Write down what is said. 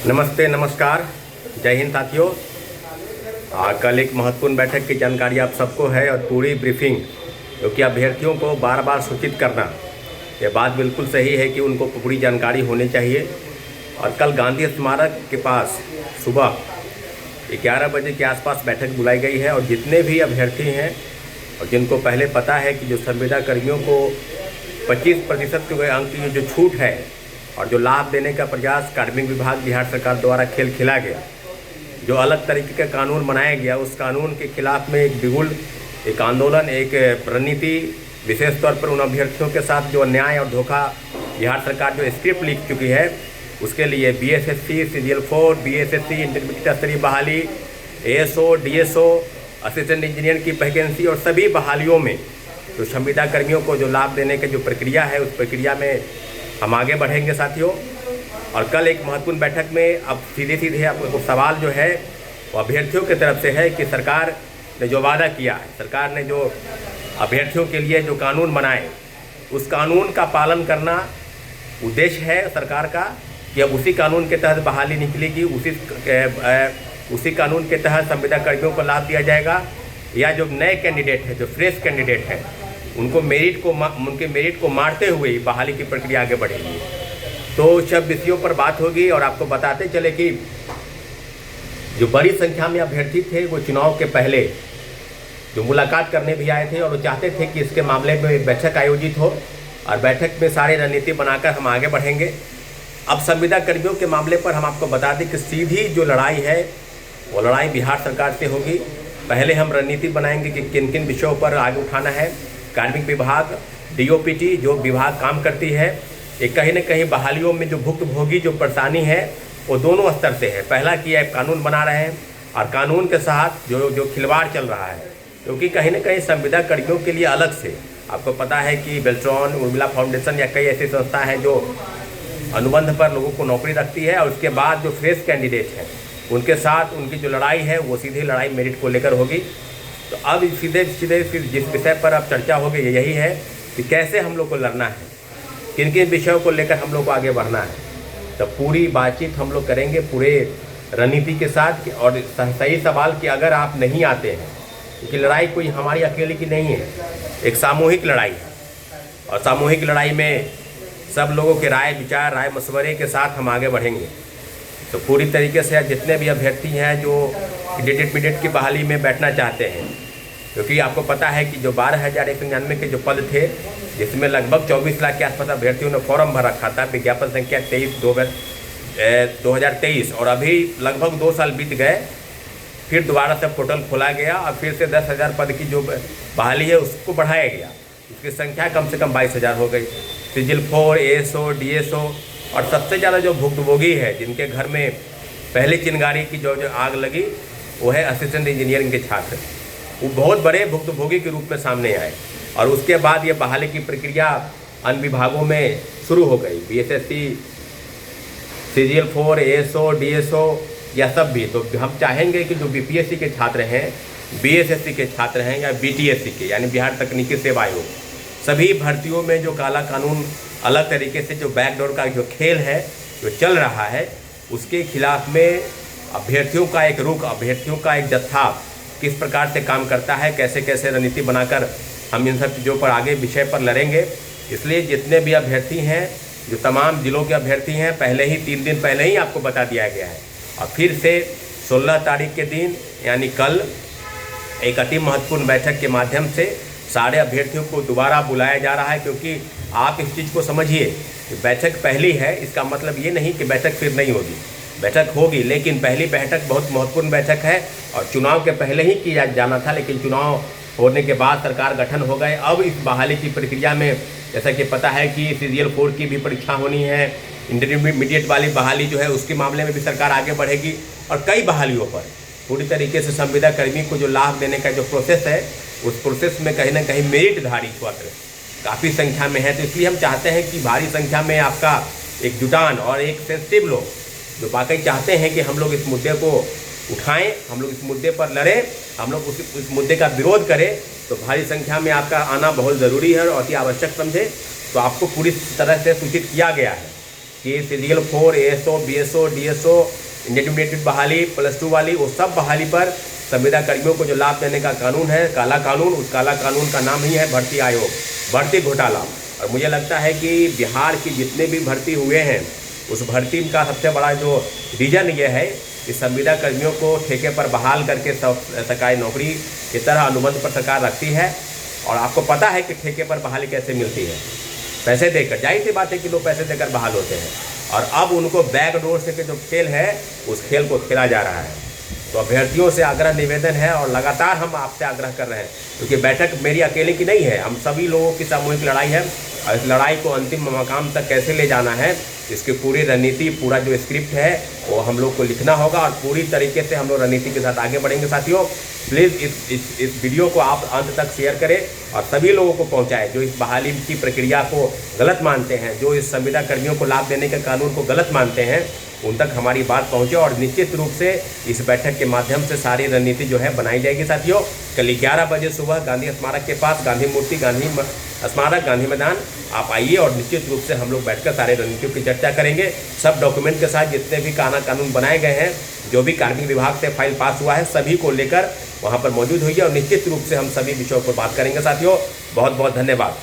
नमस्ते, नमस्कार, जय हिंद साथियों। कल एक महत्वपूर्ण बैठक की जानकारी आप सबको है और पूरी ब्रीफिंग, क्योंकि अभ्यर्थियों को बार बार सूचित करना, ये बात बिल्कुल सही है कि उनको पूरी जानकारी होनी चाहिए। और कल गांधी स्मारक के पास सुबह 11 बजे के आसपास बैठक बुलाई गई है और जितने भी अभ्यर्थी हैं और जिनको पहले पता है कि जो संविदा कर्मियों को 25% के अंक की जो छूट है और जो लाभ देने का प्रयास कार्मिक विभाग बिहार सरकार द्वारा खेला गया, जो अलग तरीके का कानून बनाया गया, उस कानून के खिलाफ में एक बिगुल, एक आंदोलन, एक रणनीति, विशेष तौर पर उन अभ्यर्थियों के साथ जो अन्याय और धोखा बिहार सरकार जो स्क्रिप्ट लिख चुकी है, उसके लिए बीएसएससी, सीजीएल 4, बीएसएससी, इंटरमीडिएट स्तरीय बहाली, एएसओ, डीएसओ, असिस्टेंट इंजीनियर की वैकेंसी और सभी बहालियों में जो संविदा कर्मियों को जो लाभ देने की जो प्रक्रिया है, उस प्रक्रिया में हम आगे बढ़ेंगे साथियों। और कल एक महत्वपूर्ण बैठक में अब सीधे आपको सवाल जो है वो अभ्यर्थियों की तरफ से है कि सरकार ने जो वादा किया है, सरकार ने जो अभ्यर्थियों के लिए जो कानून बनाए, उस कानून का पालन करना उद्देश्य है सरकार का कि अब उसी कानून के तहत बहाली निकलेगी, उसी कानून के तहत संविदा कर्मियों को लाभ दिया जाएगा, या जो नए कैंडिडेट है, जो फ्रेश कैंडिडेट है, उनके मेरिट को मारते हुए ही बहाली की प्रक्रिया आगे बढ़ेगी। तो सब विषयों पर बात होगी और आपको बताते चले कि जो बड़ी संख्या में अभ्यर्थी थे वो चुनाव के पहले जो मुलाकात करने भी आए थे और वो चाहते थे कि इसके मामले में एक बैठक आयोजित हो और बैठक में सारी रणनीति बनाकर हम आगे बढ़ेंगे। अब संविदा कर्मियों के मामले पर हम आपको बता दें कि सीधी जो लड़ाई है वो लड़ाई बिहार सरकार से होगी। पहले हम रणनीति बनाएंगे कि किन किन विषयों पर आगे उठाना है। कार्मिक विभाग, डीओपीटी जो विभाग काम करती है, एक कहीं न कहीं बहालियों में जो भुक्तभोगी जो परेशानी है वो दोनों स्तर से है। पहला कि एक कानून बना रहे हैं और कानून के साथ जो खिलवाड़ चल रहा है, क्योंकि कहीं न कहीं संविदा कर्मियों के लिए अलग से आपको पता है कि बेल्ट्रॉन, उर्मिला फाउंडेशन या कई ऐसी संस्था हैं जो अनुबंध पर लोगों को नौकरी रखती है और उसके बाद जो फ्रेश कैंडिडेट हैं उनके साथ उनकी जो लड़ाई है वो सीधी लड़ाई मेरिट को लेकर होगी। तो अब सीधे जिस विषय पर अब चर्चा होगी यही है कि कैसे हम लोग को लड़ना है, किन किन विषयों को लेकर हम लोग को आगे बढ़ना है। तो पूरी बातचीत हम लोग करेंगे पूरे रणनीति के साथ। और सही सवाल कि अगर आप नहीं आते हैं, क्योंकि लड़ाई कोई हमारी अकेले की नहीं है, एक सामूहिक लड़ाई है और सामूहिक लड़ाई में सब लोगों के राय विचार, राय मशवरे के साथ हम आगे बढ़ेंगे। तो पूरी तरीके से जितने भी अभ्यर्थी हैं जो इंटरमीडिएट की बहाली में बैठना चाहते हैं, क्योंकि आपको पता है कि जो 12,199 के जो पद थे, जिसमें लगभग 24 लाख के आसपास अभ्यर्थियों ने फॉर्म भर रखा था, विज्ञापन संख्या 23/2023, और अभी लगभग 2 साल बीत गए, फिर दोबारा से पोर्टल खोला गया और फिर से 10,000 पद की जो बहाली है उसको बढ़ाया गया। उसकी संख्या कम से कम 22,000 हो गई। सीजीएल 4, एएसओ, डीएसओ और सबसे ज़्यादा जो भुक्तभोगी है, जिनके घर में पहले चिंगारी की जो आग लगी, वो है असिस्टेंट इंजीनियरिंग के छात्र। वो बहुत बड़े भुक्तभोगी के रूप में सामने आए और उसके बाद ये बहाली की प्रक्रिया अन्य विभागों में शुरू हो गई। बीएसएससी, सीजीएल 4, एएसओ, डीएसओ या सब भी। तो हम चाहेंगे कि जो बीपीएससी के छात्र हैं, बीएसएससी के छात्र हैं या बीटीएससी के यानी बिहार तकनीकी सेवा आयोग, सभी भर्तियों में जो काला कानून अलग तरीके से जो बैकडोर का जो खेल है जो चल रहा है, उसके खिलाफ में अभ्यर्थियों का एक रुख, अभ्यर्थियों का एक जत्था किस प्रकार से काम करता है, कैसे कैसे रणनीति बनाकर हम इन सब चीज़ों पर आगे विषय पर लड़ेंगे। इसलिए जितने भी अभ्यर्थी हैं, जो तमाम जिलों के अभ्यर्थी हैं, पहले ही 3 दिन पहले ही आपको बता दिया गया है और फिर से 16 तारीख के दिन यानी कल एक अति महत्वपूर्ण बैठक के माध्यम से सारे अभ्यर्थियों को दोबारा बुलाया जा रहा है। क्योंकि आप इस चीज़ को समझिए कि बैठक पहली है, इसका मतलब ये नहीं कि बैठक फिर नहीं होगी, बैठक होगी, लेकिन पहली बैठक बहुत महत्वपूर्ण बैठक है और चुनाव के पहले ही किया जाना था, लेकिन चुनाव होने के बाद सरकार गठन हो गए। अब इस बहाली की प्रक्रिया में जैसा कि पता है कि सीजीएल 4 की भी परीक्षा होनी है, इंटरमीडिएट वाली बहाली जो है उसके मामले में भी सरकार आगे बढ़ेगी और कई बहालियों पर पूरी तरीके से संविदा कर्मी को जो लाभ देने का जो प्रोसेस है, उस प्रोसेस में कहीं ना कहीं मेरिटधारी छात्र काफ़ी संख्या में है। तो इसलिए हम चाहते हैं कि भारी संख्या में आपका एक जुटान और एक सेंसिटिव लोग जो वाकई चाहते हैं कि हम लोग इस मुद्दे को उठाएं, हम लोग इस मुद्दे पर लड़ें, हम लोग उस मुद्दे का विरोध करें, तो भारी संख्या में आपका आना बहुत ज़रूरी है और अति आवश्यक समझे। तो आपको पूरी तरह से सूचित किया गया है कि serial 4, ASO, BSO, DSO, intermediate बहाली, +2 वाली, वो सब बहाली पर संविदा कर्मियों को जो लाभ देने का कानून है, काला कानून, उस काला कानून का नाम ही है भर्ती आयोग, भर्ती घोटाला। और मुझे लगता है कि बिहार की जितने भी भर्ती हुए हैं उस भर्ती का सबसे बड़ा जो रीज़न ये है कि संविदा कर्मियों को ठेके पर बहाल करके सरकारी नौकरी की तरह अनुबंध पर सरकार रखती है। और आपको पता है कि ठेके पर बहाली कैसे मिलती है, पैसे देकर। जाहिर सी बात है कि लोग पैसे देकर बहाल होते हैं, और अब उनको बैकडोर से जो खेल है उस खेल को खेला जा रहा है। तो अभ्यर्थियों से आग्रह निवेदन है, और लगातार हम आपसे आग्रह कर रहे हैं, क्योंकि बैठक मेरी अकेले की नहीं है, हम सभी लोगों की सामूहिक लड़ाई है। और इस लड़ाई को अंतिम मकाम तक कैसे ले जाना है, इसकी पूरी रणनीति, पूरा जो स्क्रिप्ट है वो हम लोग को लिखना होगा, और पूरी तरीके से हम लोग रणनीति के साथ आगे बढ़ेंगे। साथियों, प्लीज़ इस वीडियो को आप अंत तक शेयर करें और सभी लोगों को पहुंचाएं जो इस बहाली की प्रक्रिया को गलत मानते हैं, जो इस संविदा कर्मियों को लाभ देने के कानून को गलत मानते हैं, उन तक हमारी बात पहुंचे। और निश्चित रूप से इस बैठक के माध्यम से सारी रणनीति जो है बनाई जाएगी। साथियों, कल 11 बजे सुबह गांधी स्मारक के पास, गांधी मूर्ति, गांधी स्मारक, गांधी मैदान आप आइए, और निश्चित रूप से हम लोग बैठकर सारे रणनीतियों की चर्चा करेंगे। सब डॉक्यूमेंट के साथ जितने भी कानून बनाए गए हैं, जो भी कार्मिक विभाग से फाइल पास हुआ है, सभी को लेकर वहाँ पर मौजूद होइए, और निश्चित रूप से हम सभी विषयों पर बात करेंगे। साथियों, बहुत बहुत धन्यवाद।